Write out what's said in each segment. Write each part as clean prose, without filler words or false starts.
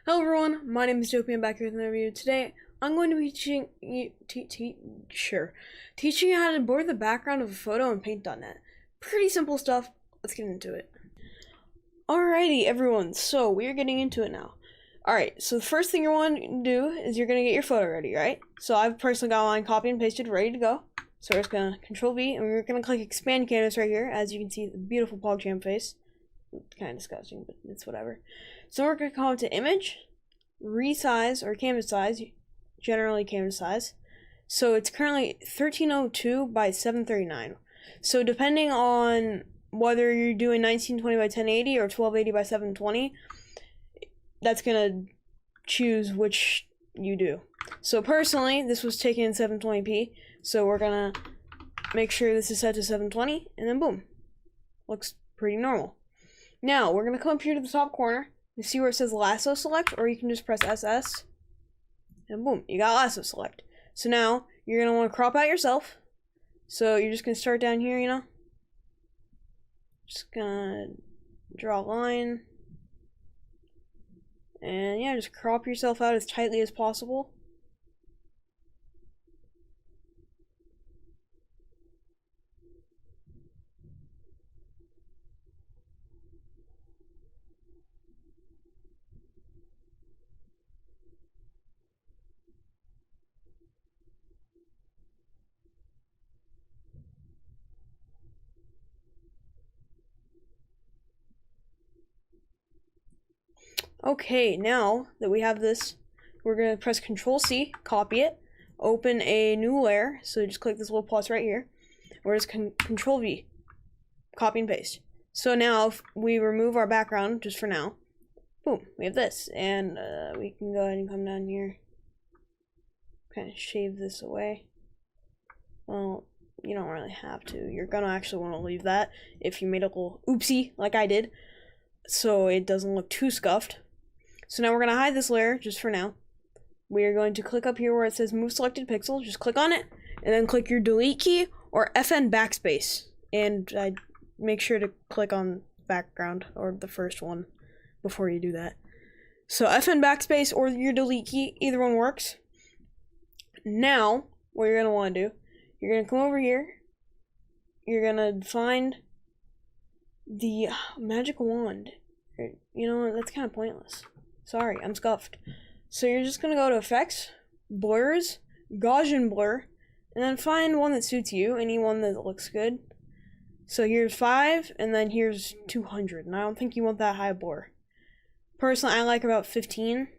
Hello everyone, my name is Dopey. I'm back here with another video. Today, I'm going to be teaching you how to blur the background of a photo in Paint.net. Pretty simple stuff. Let's get into it. Alrighty, everyone. So we are getting into it now. Alright, so the first thing you want to do is you're going to get your photo ready, right? So I've personally got mine copied and pasted, ready to go. So we're just going to Control V, and we're going to click Expand Canvas right here. As you can see, the beautiful pogchamp face. Kind of disgusting, but it's whatever. So we're going to come to Image, Resize, or Canvas Size, generally Canvas Size. So it's currently 1302 by 739. So depending on whether you're doing 1920 by 1080 or 1280 by 720, that's going to choose which you do. So personally, this was taken in 720p, so we're going to make sure this is set to 720, and then boom. Looks pretty normal. Now, we're going to come up here to the top corner. You see where it says Lasso Select, or you can just press SS, and boom, you got Lasso Select. So now, you're going to want to crop out yourself. So you're just going to start down here, you know. Just going to draw a line. And yeah, just crop yourself out as tightly as possible. Okay, now that we have this, we're going to press Control C, copy it, open a new layer. So just click this little plus right here. We're just Control V, copy and paste. So now if we remove our background, just for now, boom, we have this. And we can go ahead and come down here, kind of shave this away. Well, you don't really have to. You're going to actually want to leave that if you made a little oopsie like I did, so it doesn't look too scuffed. So now we're going to hide this layer just for now. We are going to click up here where it says Move Selected Pixel. Just click on it, and then click your Delete key or FN Backspace. And make sure to click on background, or the first one, before you do that. So FN Backspace or your Delete key, either one works. Now, what you're going to want to do, you're going to come over here. You're going to find the magic wand. You know what, that's kind of pointless. Sorry, I'm scuffed. So you're just gonna go to Effects, Blurs, Gaussian Blur, and then find one that suits you, any one that looks good. So here's 5, and then here's 200, and I don't think you want that high blur. Personally, I like about 15.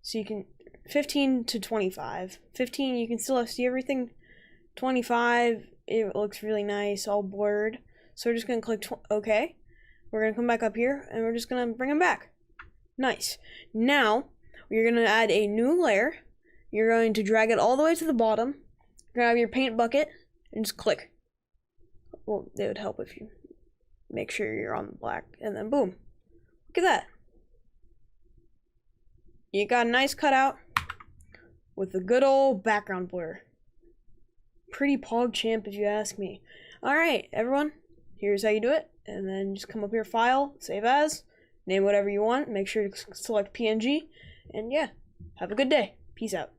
So you can, 15 to 25. 15, you can still see everything. 25, it looks really nice, all blurred. So we're just gonna click OK. We're gonna come back up here, and we're just gonna bring them back. Nice. Now, you're going to add a new layer. You're going to drag it all the way to the bottom. Grab your paint bucket and just click. Well, it would help if you make sure you're on the black. And then boom. Look at that. You got a nice cutout with a good old background blur. Pretty pogchamp if you ask me. Alright, everyone. Here's how you do it. And then just come up here, File, Save As. Name whatever you want. Make sure to select PNG. And yeah, have a good day. Peace out.